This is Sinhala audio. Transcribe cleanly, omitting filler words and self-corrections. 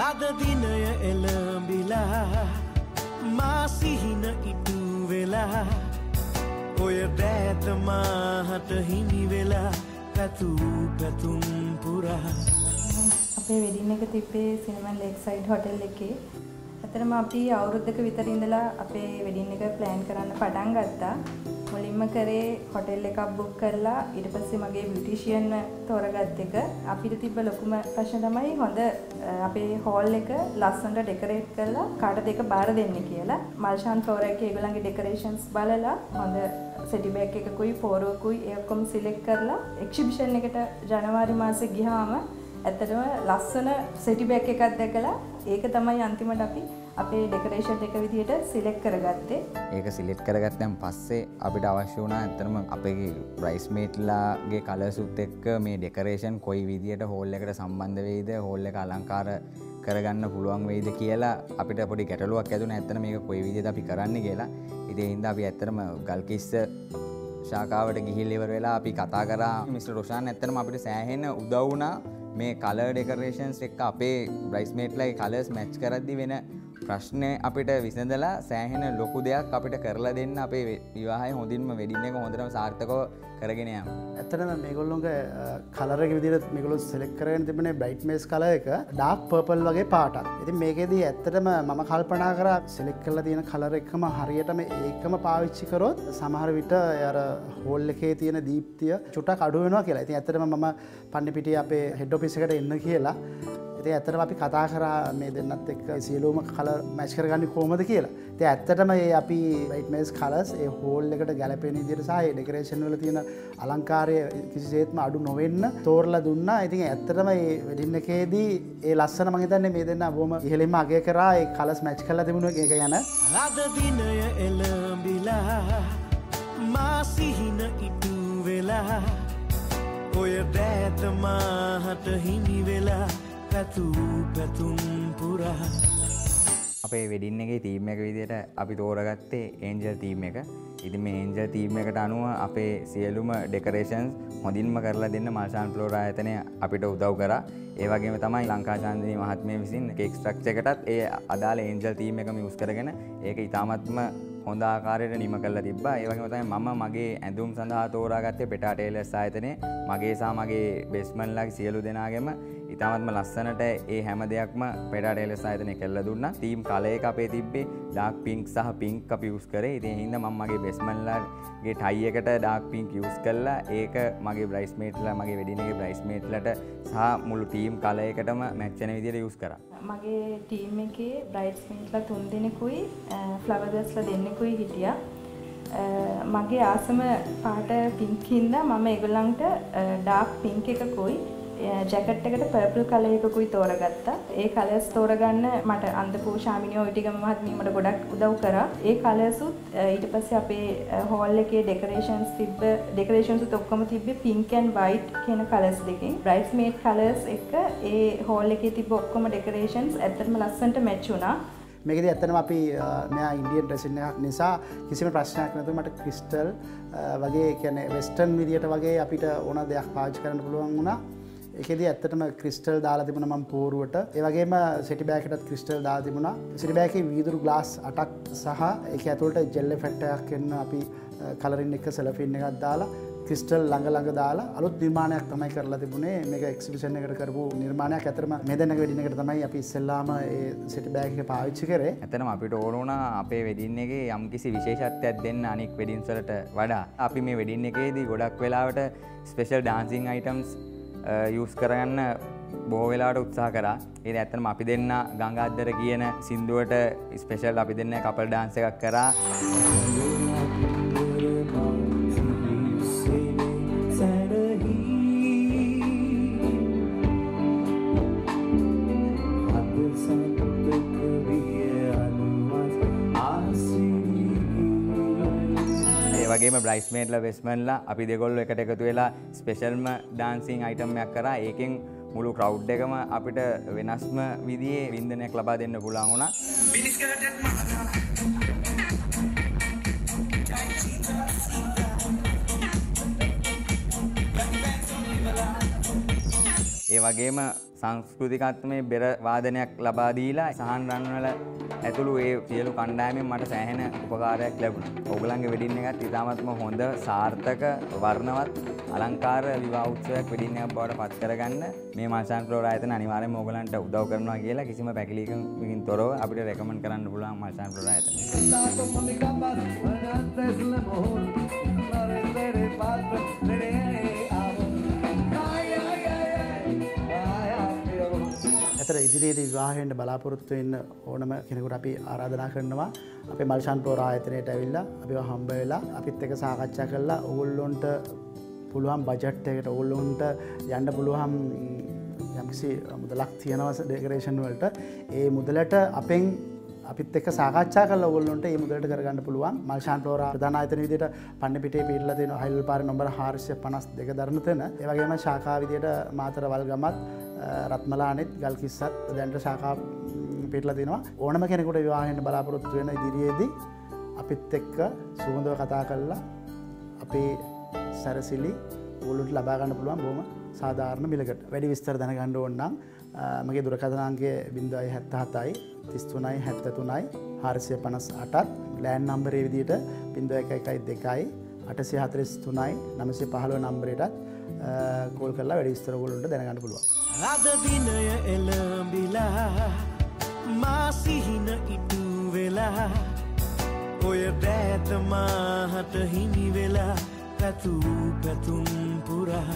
අද දිනය එළඹිලා මා සිහින ඉටු වෙලා ඔය දෑත මාහට හිමි වෙලා පැතුම් පුරා අපේ වෙඩින් එක තිබ්බේ සිනමන් ලේක් සයිඩ් හොටෙල් එකේ. අතරම අපි අවුරුද්දක විතර ඉඳලා අපේ වෙඩින් එක ප්ලෑන් කරන්න පටන් ගත්තා. මුලින්ම කරේ හොටෙල් එකක් බුක් කරලා ඊට පස්සේ මගේ බියුටිෂියන් තෝරගත් එක. අපිට තිබ්බ ලොකුම ප්‍රශ්න තමයි හොඳ අපේ හෝල් එක ලස්සනට ඩෙකොරේට් කරලා කාටද ඒක බාර දෙන්නේ කියලා. මල්ෂාන් ෆ්ලෝර් එකේ ඒගොල්ලන්ගේ ඩෙකොරේෂන්ස් බලලා හොඳ සෙටි බෑග් එකකුයි පෝරුවකුයි ඒ ඔක්කොම සිලෙක්ට් කරලා එක්සිබිෂන් එකට ජනවාරි මාසේ ගියාම ඇත්තටම ලස්සන සෙටි බෑග් එකක් දැකලා ඒක තමයි අන්තිමට අපි අපේ ඩෙකොරේෂන් එක විදිහට සිලෙක්ට් කරගත්තේ. ඒක සිලෙක්ට් කරගත්තන් පස්සේ අපිට අවශ්‍ය වුණා ඇත්තටම අපේ බ්‍රයිස්මේට්ලාගේ කලර්සුත් එක්ක මේ ඩෙකොරේෂන් කොයි විදිහට හෝල් එකට සම්බන්ධ වෙයිද, හෝල් එක අලංකාර කරගන්න පුළුවන් වෙයිද කියලා අපිට පොඩි ගැටලුවක් ඇතුණා. ඇත්තටම මේක කොයි විදිහට අපි කරන්නේ කියලා. ඉතින් ඒ හින්දා අපි ඇත්තටම ගල්කිස්ස ශාඛාවට ගිහිල්ලා ඉවර වෙලා අපි කතා කරා මිස්ටර් රොෂාන්. ඇත්තටම අපිට සෑහෙන උදව් වුණා මේ කලර් ඩෙකොරේෂන්ස් එක්ක අපේ බ්‍රයිස්මේට්ලාගේ කලර්ස් මැච් කරද්දි වෙන ප්‍රශ්නේ අපිට විසඳලා සෑහෙන ලොකු දෙයක් අපිට කරලා දෙන්න අපේ විවාහය හොඳින්ම වෙඩින් එක හොඳටම සාර්ථකව කරගෙන යන්න. ඇත්තටම මේගොල්ලෝගේ කලර් එක විදිහට මේගොල්ලෝ සිලෙක්ට් කරගෙන තිබුණේ බ්‍රයිට්මේස් කලර් එක ඩාර්ක් පර්පල් වගේ පාටක්. ඉතින් මේකෙදී ඇත්තටම මම කල්පනා කරා සිලෙක්ට් කරලා තියෙන කලර් එකම හරියටම ඒකම පාවිච්චි කරොත් සමහර විට අර හෝල් එකේ තියෙන දීප්තිය චුට්ටක් අඩු වෙනවා කියලා. ඉතින් ඇත්තටම මම පන්නිපිටියේ අපේ හෙඩ් ඔෆිස් එකට එන්න කියලා ඉතින් ඇත්තටම අපි කතා කරා මේ දෙන්නත් එක්ක සියලුම කලර් මැච් කරගන්නේ කොහොමද කියලා. ඉතින් ඇත්තටම මේ අපි බ්‍රයිට්මේස් කලර්ස් ඒ හෝල් එකට ගැලපෙන විදිහට සහ ඒ ඩෙකොරේෂන් වල තියෙන අලංකාරය කිසිසේත්ම අඩු නොවෙන්න තෝරලා දුන්නා. ඉතින් ඇත්තටම මේ වෙඩින් එකේදී ඒ ලස්සන මම හිතන්නේ මේ දෙන්න බොහොම ඉහළින්ම අගය කරා ඒ කලර්ස් මැච් කරලා තිබුණා ඒක ගැන. අද දිනය එළඹිලා මා සිහින ඉටු වෙලා ඔය දෑත මාහට හිමි වෙලා පැතුම් පුරා අපේ වෙඩින් එකේ තීම් එක විදිහට අපි තෝරගත්තේ ඒන්ජල් තීම් එක. ඉතින් මේ ඒන්ජල් තීම් එකට අනුව අපේ සියලුම ඩෙකොරේෂන්ස් හොඳින්ම කරලා දෙන්න මල්ෂාන් ෆ්ලෝර් ආයතනය අපිට උදව් කරා. ඒ වගේම තමයි ලංකා චන්දිනී මහත්මිය විසින් කේක් ස්ට්‍රක්චර් එකටත් ඒ අදාළ ඒන්ජල් තීම් එකම යූස් කරගෙන ඒක ඉතාමත්ම හොඳ ආකාරයට නිම කරලා තිබ්බා. ඒ වගේම තමයි මම මගේ ඇඳුම් සඳහා තෝරාගත්තේ පෙටා ටේලර්ස් ආයතනයේ මගේ සහ මගේ බෙස්මන්ලාගේ සියලු දෙනාගේම ඉතාමත්ම ලස්සනට ඒ හැම දෙයක්ම පෙටා ටේලර්ස් ආයතනයේ කරලා දුන්නා. තීම් කලර් එක අපේ තිබ්බේ ඩාර්ක් පින්ක් සහ පින්ක් අපි යූස් කරේ. ඉතින් ඒ හින්දා මම මගේ බෙස්මන්ලාගේ ටයි එකට ඩාර්ක් පින්ක් යූස් කළා. ඒක මගේ බ්‍රයිස්මේට්ලා මගේ වෙඩින් එකේ බ්‍රයිස්මේට්ලට සහ මුළු ටීම් කලර් එකටම මැච් වෙන විදිහට යූස් කරා. මගේ ටීම් එකේ බ්‍රයිස්මේට්ලා 3 දෙනෙකුයි ෆ්ලවර් ගර්ල්ස්ලා දෙන්නෙකුයි හිටියා. මගේ ආසම පාට පින්ක් හින්දා මම ඒගොල්ලන්ට ඩාර්ක් පින්ක් එකකුයි ජැකට් එකට පර්පල් කලර් එකකුයි තෝරගත්තා. ඒ කලර්ස් තෝරගන්න මට අන්දපු ශාමිනිය ඔයිටිගම මහත්මිය මට ගොඩක් උදව් කරා. ඒ කලර්ස් උත් ඊට පස්සේ අපේ හෝල් එකේ ඩෙකොරේෂන්ස් උත් ඔක්කොම තිබ්බේ පින්ක් ඇන්ඩ් වයිට් කියන කලර්ස් දෙකෙන්. බ්‍රයිඩ්ස්මේඩ් කලර්ස් එක ඒ හෝල් එකේ තිබ්බ ඔක්කොම ඩෙකොරේෂන්ස් ඇත්තටම ලස්සනට මැච් වුණා. මේකදී ඇත්තටම අපි මෙයා ඉන්දියන් ඩ්‍රෙසින් එකක් නිසා කිසිම ප්‍රශ්නයක් නැතුව මට ක්‍රිස්ටල් වගේ කියන්නේ වෙස්ටර්න් විදියට වගේ අපිට ඕන දෙයක් පාවිච්චි කරන්න පුළුවන් වුණා. ඒකෙදී ඇත්තටම ක්‍රිස්ටල් දාලා තිබුණා මම පෝරුවට. ඒ වගේම සෙටි බෑග් එකටත් ක්‍රිස්ටල් දාලා තිබුණා. සෙටි බෑග් එකේ වීදුරු ග්ලාස් 8ක් සහ ඒක ඇතුළට ජෙල් එෆෙක්ට් එකක් එන්න අපි කලරින් එක සෙලෆින් එකක් දාලා ක්‍රිස්ටල් ළඟ දාලා අලුත් නිර්මාණයක් තමයි කරලා තිබුණේ. මේක එක්සිබිෂන් එකකට කරපු නිර්මාණයක්. ඇත්තටම මේ දෙන්නක වෙඩින් එකට තමයි අපි ඉස්සෙල්ලාම ඒ සෙටි බෑග් එක පාවිච්චි කරේ. ඇත්තටම අපිට ඕන වුණා අපේ වෙඩින් එකේ යම්කිසි විශේෂත්වයක් දෙන්න අනික් වෙඩින්ස් වලට වඩා. අපි මේ වෙඩින් එකේදී ගොඩක් වෙලාවට ස්පෙෂල් ඩාන්සින් අයිටම්ස් යූස් කරගන්න බොහෝ වෙලාවට උත්සාහ කරා. ඒක ඇත්තටම අපි දෙන්න ගංගා අද්දර කියන සින්දුවට ස්පෙෂල් අපි දෙන්න කපල් ඩාන්ස් එකක් කරා. වගේම බ්‍රයිස්මේඩ්ලා වෙස්මන්ලා අපි දෙගොල්ලෝ එකට එකතු වෙලා ස්පෙෂල්ම ඩාන්සින් අයිටම් එකක් කරා. ඒකෙන් මුළු ක්‍රවුඩ් එකම අපිට වෙනස්ම විදිහේ වින්දනයක් ලබා දෙන්න පුළුවන් වුණා. ඒ වගේම සංස්කෘතිකත්වයේ බෙර වාදනයක් ලබා දීලා සහන් රන්වල ඇතුළු ඒ සියලු කණ්ඩායමෙන් මට සෑහෙන උපකාරයක් ලැබුණා. ඕගොල්ලන්ගේ වෙඩින් එකත් ඉතාමත්ම හොඳ සාර්ථක වර්ණවත් අලංකාර විවාහ උත්සවයක් වෙඩින් එකක් බවට පත් කරගන්න මේ මල්ෂාන් ෆ්ලෝරා ආයතන අනිවාර්යයෙන්ම ඕගොල්ලන්ට උදව් කරනවා කියලා කිසිම පැකිලීමකින් තොරව අපිට රෙකමන්ඩ් කරන්න පුළුවන් මල්ෂාන් ෆ්ලෝරා ආයතන. ඇතර ඉදිරියේදී විවාහයෙන්ද බලාපොරොත්තු වෙන්න ඕනම කෙනෙකුට අපි ආරාධනා කරනවා අපේ මල්ෂාන් ෆ්ලෝරා ආයතනයට ඇවිල්ලා අපිව හම්බ වෙලා අපිත් එක්ක සාකච්ඡා කරලා ඕගොල්ලොන්ට පුළුවන් බජට් එකට ඕගොල්ලොන්ට යන්න පුළුවන් යම්කිසි මුදලක් තියෙනවා ඩෙකරේෂන් වලට ඒ මුදලට අපිත් එක්ක සාකච්ඡා කරලා ඕගොල්ලොන්ට මේ මුදලට කරගන්න පුළුවන් මල්ෂාන් ෆ්ලෝරා ප්‍රධාන ආයතන විදිහට පන්නපිටියේ පිටලා තියෙන හයිල් පාරේ නම්බර 452 දරන තැන ඒ වගේම ශාඛා විදිහට මාතර වල්ගමත් රත්මලානෙත් ගල්කිස්සත් දැන්ට ශාඛා පිටලා තියෙනවා ඕනම කෙනෙකුට විවාහයෙන් බලාපොරොත්තු වෙන ඉදිරියේදී අපිත් එක්ක සුහුඳව කතා කරලා අපේ සැරසිලි ඕගොල්ලොන්ට ලබා ගන්න පුළුවන් බොහොම සාධාරණ මිලකට. වැඩි විස්තර දැනගන්න ඕන නම් මගේ දුරකථන අංකය 077යි 33යි 73යි 458ත් ලෑන්ඩ් නම්බරේ විදිහට 0112යි 843යි 915 නම්බරයටත් කෝල් කරලා වැඩි විස්තර ඕගොල්ලොන්ට දැනගන්න පුළුවන්. අද දිනය එළඹිලා මා සිහින ඉටු වෙලා ඔය දෑත මාහට හිමි වෙලා පැතුම් පුරා